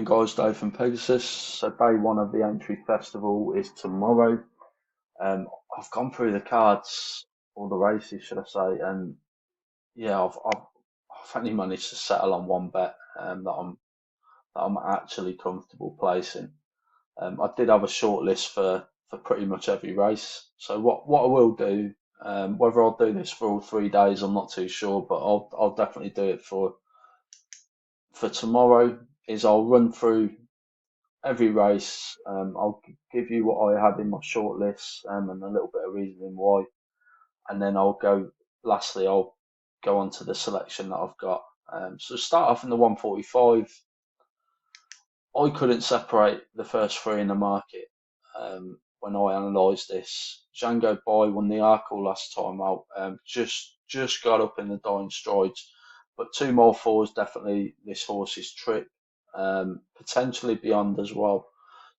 evening, guys. Dave from Pegasus. So, day one of the Aintree Festival is tomorrow. Um, I've gone through the cards, all the races, should I say, and yeah, I've only managed to settle on one bet that I'm actually comfortable placing. I did have a short list for pretty much every race. So, what I will do, whether I'll do this for all 3 days, I'm not too sure, but I'll definitely do it for tomorrow. Is I'll run through every race. I'll give you what I had in my shortlist and a little bit of reasoning why, and then Lastly, I'll go on to the selection that I've got. So start off in the 145. I couldn't separate the first three in the market when I analysed this. Django Boy won the Arkle last time out. Just got up in the dying strides, but two more fours definitely this horse's trip. Potentially beyond as well.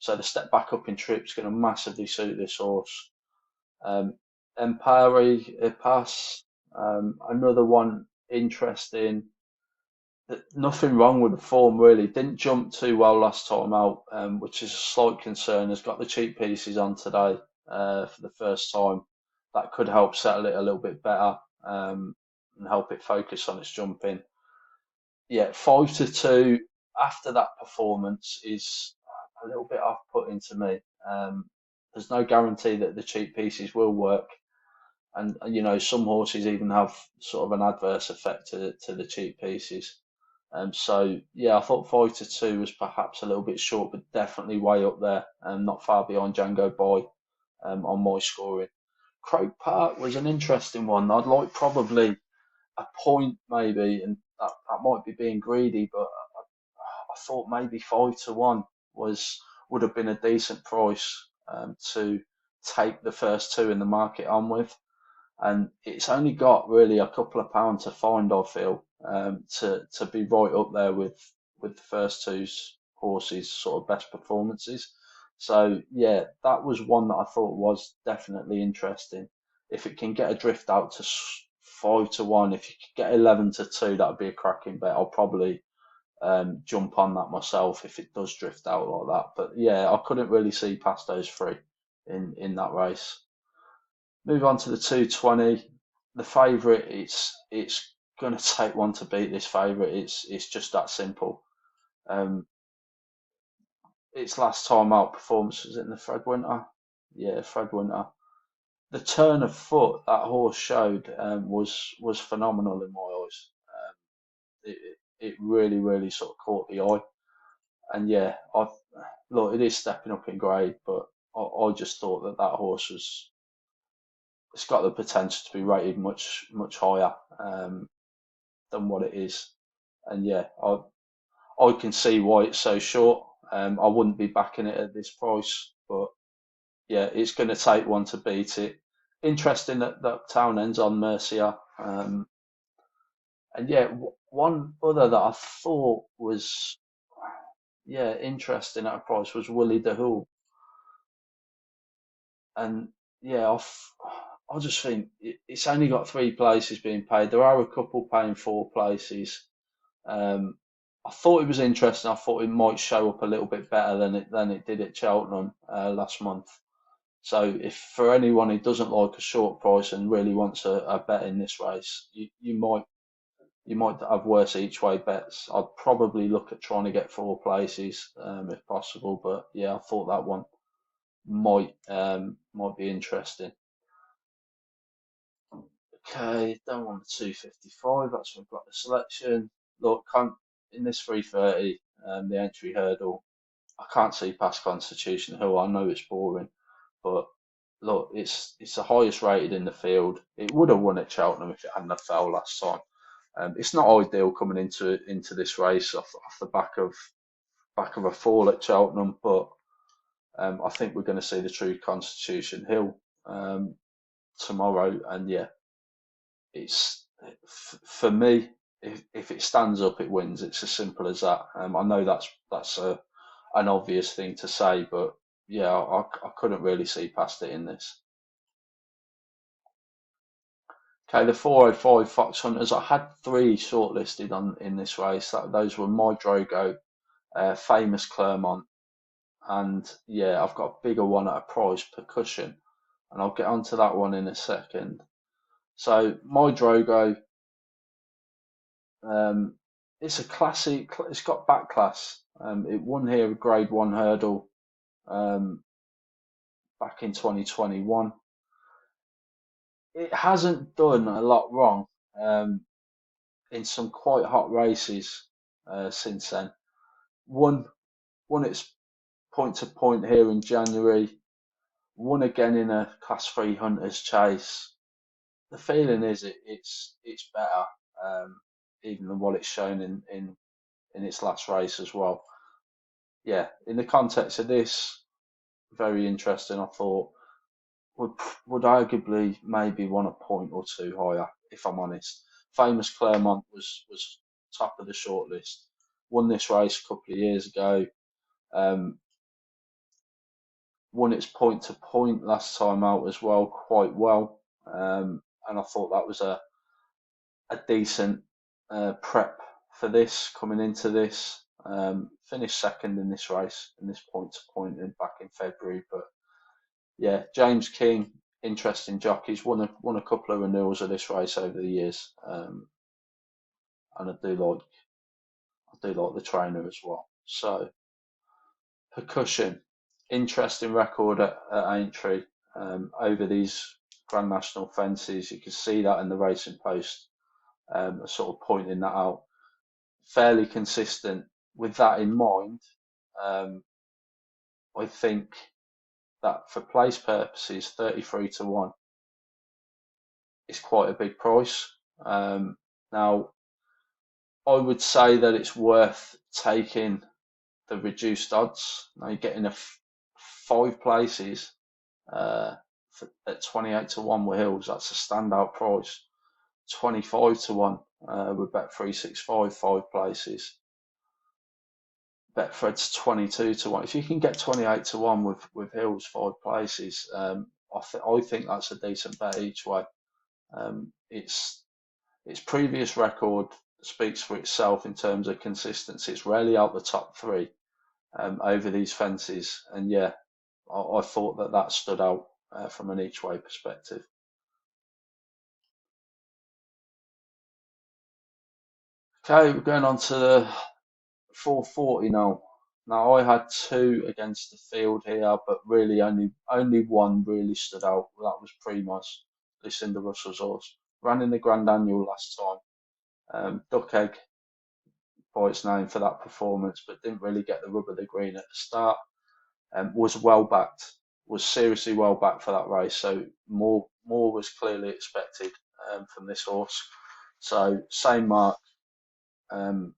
So the step back up in trip's going to massively suit this horse. Empire Pass, another one interesting. Nothing wrong with the form really. Didn't jump too well last time out, which is a slight concern. Has got the cheap pieces on today for the first time. That could help settle it a little bit better and help it focus on its jumping. Yeah, 5-2 after that performance is a little bit off-putting to me. There's no guarantee that the cheap pieces will work, and some horses even have sort of an adverse effect to the cheap pieces. So yeah, I thought 5-2 was perhaps a little bit short, but definitely way up there and not far behind Django Boy on my scoring. Croke Park was an interesting one. I'd like probably a point maybe, and that might be being greedy, but I thought maybe 5-1 would have been a decent price to take the first two in the market on with, and it's only got really a couple of pounds to find, I feel, to be right up there with the first two's horses' sort of best performances. So yeah, that was one that I thought was definitely interesting. If it can get a drift out to 5-1, if you could get 11-2, that'd be a cracking bet. I'll probably jump on that myself if it does drift out like that. But yeah, I couldn't really see past those three in that race. Move on to the 220. The favourite, it's going to take one to beat this favourite. It's just that simple. Um, its last time out performance was in the Fred Winter. Yeah, Fred Winter. The turn of foot that horse showed was phenomenal in my eyes. It really sort of caught the eye. And yeah, look, it is stepping up in grade, but I just thought that horse was, it's got the potential to be rated much higher than what it is. And yeah, I can see why it's so short. I wouldn't be backing it at this price, but yeah, it's going to take one to beat it. Interesting that Townend's on Mercia. And yeah, one other that I thought was interesting at a price was Willie de Hool. And yeah, I just think it's only got three places being paid. There are a couple paying four places. Um, I thought it was interesting. I thought it might show up a little bit better than it did at Cheltenham last month. So if for anyone who doesn't like a short price and really wants a bet in this race, you might have worse each way bets. I'd probably look at trying to get four places if possible. But yeah, I thought that one might be interesting. Okay, done on the 255. That's when we've got the selection. Look, in this 330, the entry hurdle, I can't see past Constitution Hill. I know it's boring, but look, it's the highest rated in the field. It would have won at Cheltenham if it hadn't have fell last time. It's not ideal coming into this race off the back of a fall at Cheltenham, but I think we're going to see the true Constitution Hill tomorrow, and yeah, it's for me. If it stands up, it wins. It's as simple as that. I know that's an obvious thing to say, but yeah, I couldn't really see past it in this. Okay, the 405 Fox Hunters. I had three shortlisted on in this race. Those were My Drogo, Famous Clermont, and yeah, I've got a bigger one at a price, Percussion, and I'll get onto that one in a second. So my Drogo, um, it's a classic. It's got back class. It won here a Grade One hurdle um, back in 2021. It hasn't done a lot wrong um, in some quite hot races since then. Won won its point to point here in January. Won again in a Class 3 Hunters Chase. The feeling is it's better, even than what it's shown in its last race as well. Yeah, in the context of this, very interesting. I thought would would arguably maybe want a point or two higher, if I'm honest. Famous Clermont was top of the shortlist. Won this race a couple of years ago. Um, Won its point to point last time out as well, quite well. And I thought that was a decent prep for this coming into this. Finished second in this race, in this point to point in back in February. But yeah, James King, interesting jockeys, won a couple of renewals of this race over the years, and I do like the trainer as well. So Percussion, interesting record at Aintree over these Grand National fences. You can see that in the racing post, sort of pointing that out. Fairly consistent. With that in mind, um, I think that for place purposes, 33 to 1 is quite a big price. Now, I would say that it's worth taking the reduced odds. Now you're getting five places at 28 to 1 with Hills. That's a standout price. 25 to 1 with Bet365, five places. Betfred's 22 to 1. If you can get 28 to 1 with Hills, five places, I think that's a decent bet each way. Its previous record speaks for itself in terms of consistency. It's rarely out the top three over these fences, and yeah, I thought that stood out from an each way perspective. Okay, we're going on to the 440 now. Now I had two against the field here, but really only one really stood out. That was Primus, Lucinda Russell's horse. Ran in the Grand Annual last time. Duck Egg by its name for that performance, but didn't really get the rub of the green at the start. Was well backed, was seriously well backed for that race. So more was clearly expected from this horse. So same mark. Um,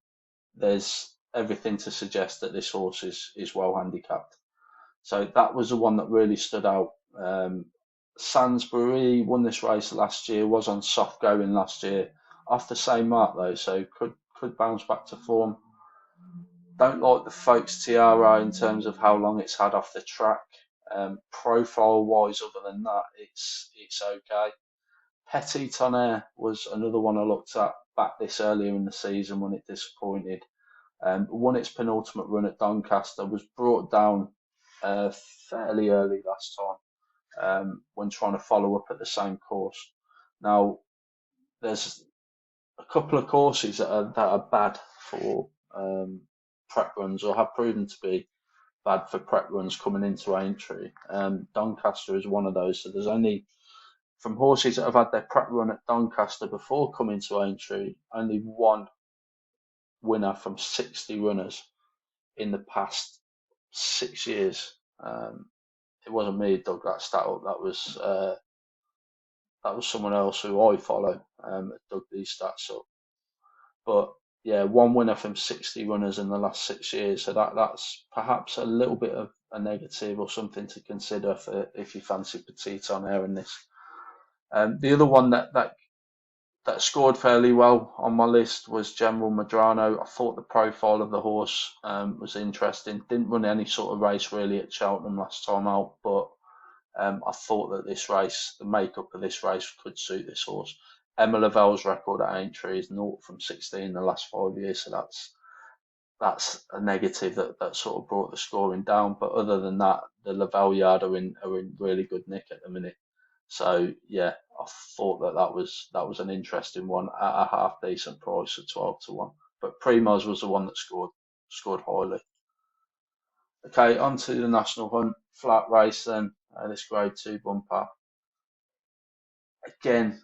there's everything to suggest that this horse is well handicapped. So that was the one that really stood out. Sainsbury won this race last year, was on soft going last year, off the same mark though, so could bounce back to form. Don't like the Folkes Tiara in terms of how long it's had off the track. Profile wise, other than that, it's okay. Petit Tonnerre was another one I looked at back this earlier in the season when it disappointed. Won its penultimate run at Doncaster, was brought down fairly early last time when trying to follow up at the same course. Now, there's a couple of courses that are bad for prep runs or have proven to be bad for prep runs coming into Aintree. Doncaster is one of those. So there's only from horses that have had their prep run at Doncaster before coming to Aintree, only one winner from 60 runners in the past 6 years. It wasn't me who dug that stat up. That was someone else who I follow that dug these stats up. But yeah, one winner from 60 runners in the last 6 years. So that's perhaps a little bit of a negative or something to consider for if you fancy Petit Tonnerre in this. The other one that scored fairly well on my list was General Madrano. I thought the profile of the horse was interesting. Didn't run any sort of race really at Cheltenham last time out, but I thought that this race, the makeup of this race, could suit this horse. Emma Lavelle's record at Aintree is 0 from 16 in the last 5 years, so that's a negative that sort of brought the scoring down. But other than that, the Lavelle Yard are in really good nick at the minute. So yeah, I thought that was an interesting one at a half decent price at 12 to 1. But Primoz was the one that scored highly. Okay, on to the National Hunt flat race then. This Grade 2 bumper. Again,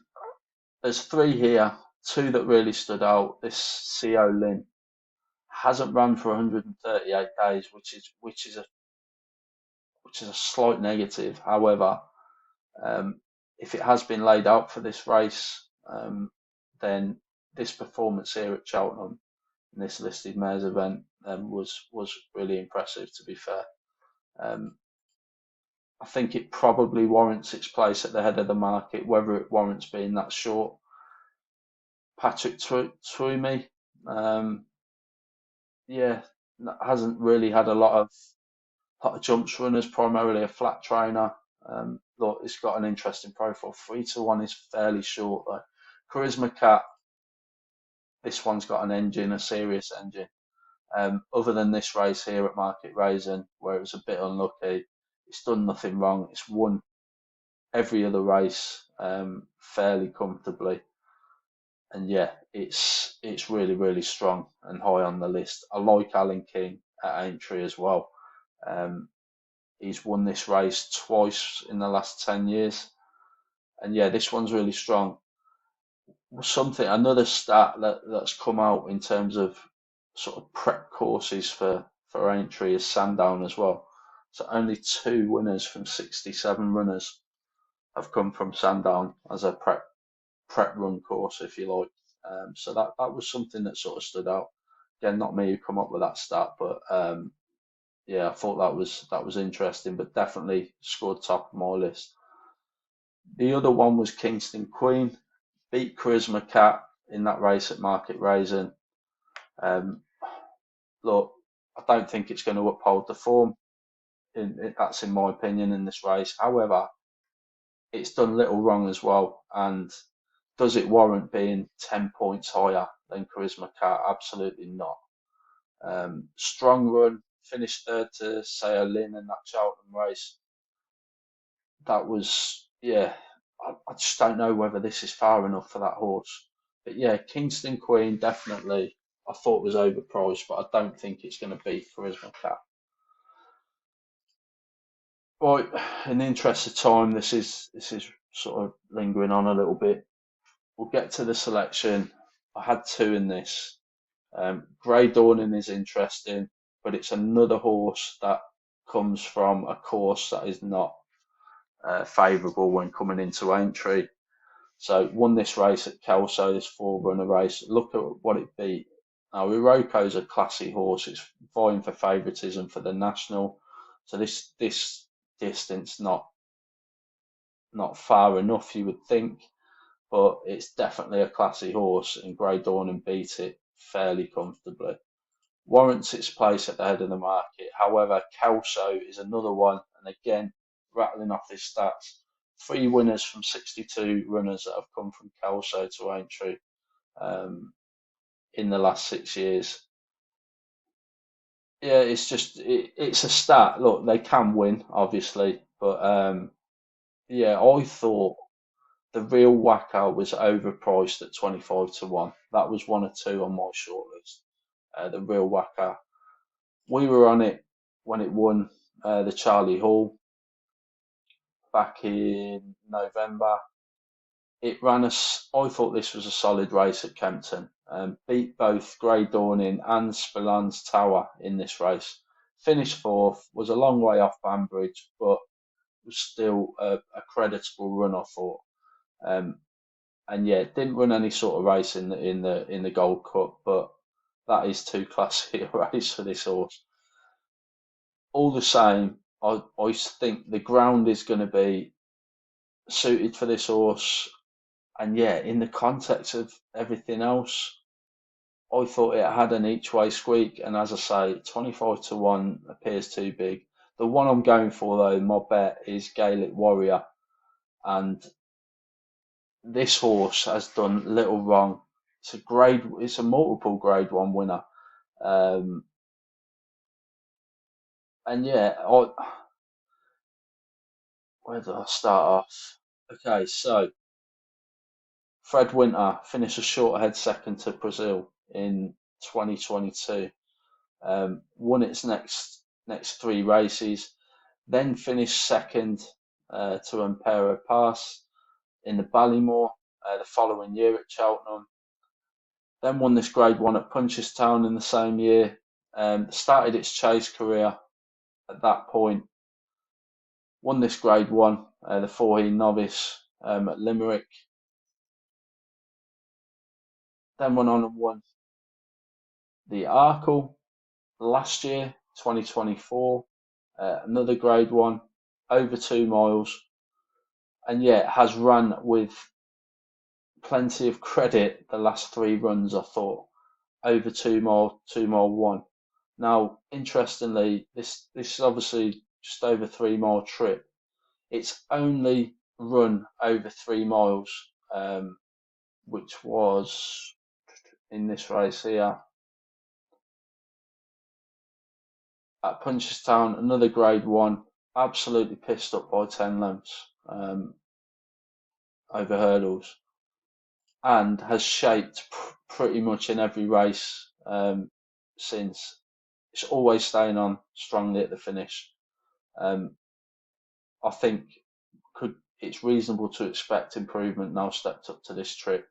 there's three here, two that really stood out. This CO Lin hasn't run for 138 days, which is a slight negative. However, if it has been laid out for this race, then this performance here at Cheltenham in this listed mares event was really impressive. To be fair, um, I think it probably warrants its place at the head of the market. Whether it warrants being that short, Patrick Twomey, um, yeah, hasn't really had a lot of jumps runners, primarily a flat trainer. Look, it's got an interesting profile. 3 to 1 is fairly short though. Charisma Cat, this one's got an engine, a serious engine. Other than this race here at Market Rasen, where it was a bit unlucky, it's done nothing wrong. It's won every other race fairly comfortably, and yeah, it's really really strong and high on the list. I like Alan King at Aintree as well. Um, he's won this race twice in the last 10 years, and yeah, this one's really strong. Another stat that's come out in terms of sort of prep courses for Aintree is Sandown as well. So only 2 winners from 67 runners have come from Sandown as a prep run course, if you like. So that was something that sort of stood out. Again, not me who come up with that stat, but yeah, I thought that was interesting, but definitely scored top of my list. The other one was Kingston Queen, beat Charisma Cat in that race at Market Rasen. Um, Look, I don't think it's going to uphold the form. That's in my opinion in this race. However, it's done little wrong as well. And does it warrant being 10 points higher than Charisma Cat? Absolutely not. Strong run, finished third to Sao Lin in that Cheltenham race. That was, yeah, I just don't know whether this is far enough for that horse. But yeah, Kingston Queen definitely I thought was overpriced, but I don't think it's going to beat Charisma Cat. Right, in the interest of time, this is sort of lingering on a little bit. We'll get to the selection. I had two in this. Grey Dawning is interesting, but it's another horse that comes from a course that is not favourable when coming into Aintree. So won this race at Kelso, this 4 runner race. Look at what it beat. Now Iroko's a classy horse. It's vying for favouritism for the national. So this distance not far enough, you would think, but it's definitely a classy horse, and Grey Dawn and beat it fairly comfortably. Warrants its place at the head of the market. However, Kelso is another one, and again, rattling off his stats, 3 winners from 62 runners that have come from Kelso to Aintree in the last 6 years. Yeah, it's a stat. Look, they can win, obviously, but yeah, I thought the real whacker was overpriced at 25 to 1. That was one or two on my shortlist. The real whacker. We were on it when it won the Charlie Hall back in November. It ran us. I thought this was a solid race at Kempton. Beat both Grey Dawning and Spillans Tower in this race. Finished fourth. Was a long way off Banbridge, but was still a creditable run, I thought. Um, and yeah, didn't run any sort of race in the Gold Cup, but that is too classy a race for this horse. All the same, I think the ground is going to be suited for this horse, and yeah, in the context of everything else, I thought it had an each way squeak, and as I say, 25 to 1 appears too big. The one I'm going for though, my bet is Gaelic Warrior, and this horse has done little wrong. It's a multiple Grade 1 winner. And yeah, where do I start off? Okay, so Fred Winter finished a short ahead second to Brazil in 2022. Won its next three races, then finished second to Ampere Pass in the Ballymore the following year at Cheltenham. Then won this Grade One at Punchestown in the same year. Started its chase career at that point. Won this Grade One, the 14 novice at Limerick. Then went on and won the Arkle last year, 2024. Another Grade One, over 2 miles. And yeah, it has run with plenty of credit the last three runs, I thought. Over 2 mile, 2 mile one. Now, interestingly, this is obviously just over 3 mile trip. It's only run over 3 miles, which was in this race here at Punchestown, another Grade One, absolutely pissed up by 10 lengths over hurdles, and has shaped pretty much in every race since. It's always staying on strongly at the finish. Um, I think could it's reasonable to expect improvement now stepped up to this trip.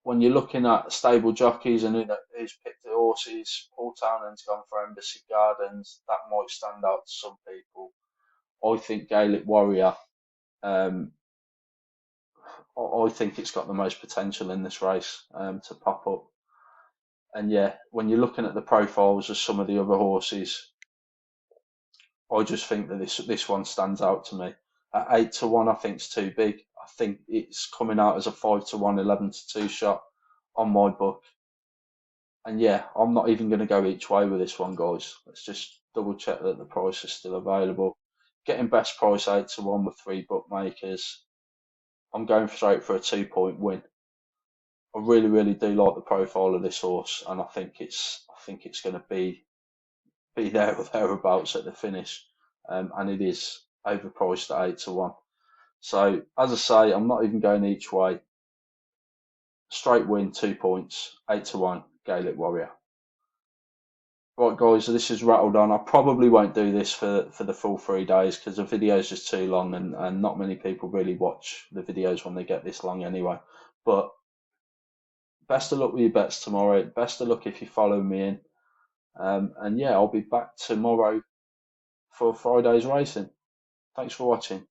When you're looking at stable jockeys and who's picked the horses, Paul Townend's gone for Embassy Gardens. That might stand out to some people. I think Gaelic Warrior. Um, I think it's got the most potential in this race to pop up. And yeah, when you're looking at the profiles of some of the other horses, I just think that this one stands out to me. At 8 to 1, I think it's too big. I think it's coming out as a 5 to 1, 11 to 2 shot on my book. And yeah, I'm not even going to go each way with this one, guys. Let's just double check that the price is still available. Getting best price 8 to 1 with three bookmakers. I'm going straight for a 2 point win. I really, really do like the profile of this horse, and I think it's going to be there or thereabouts at the finish, and it is overpriced at 8 to 1. So as I say, I'm not even going each way. Straight win, 2 points, 8 to 1, Gaelic Warrior. Right, guys, so this is rattled on. I probably won't do this for the full 3 days because the video is just too long, and not many people really watch the videos when they get this long anyway. But best of luck with your bets tomorrow. Best of luck if you follow me in. And yeah, I'll be back tomorrow for Friday's racing. Thanks for watching.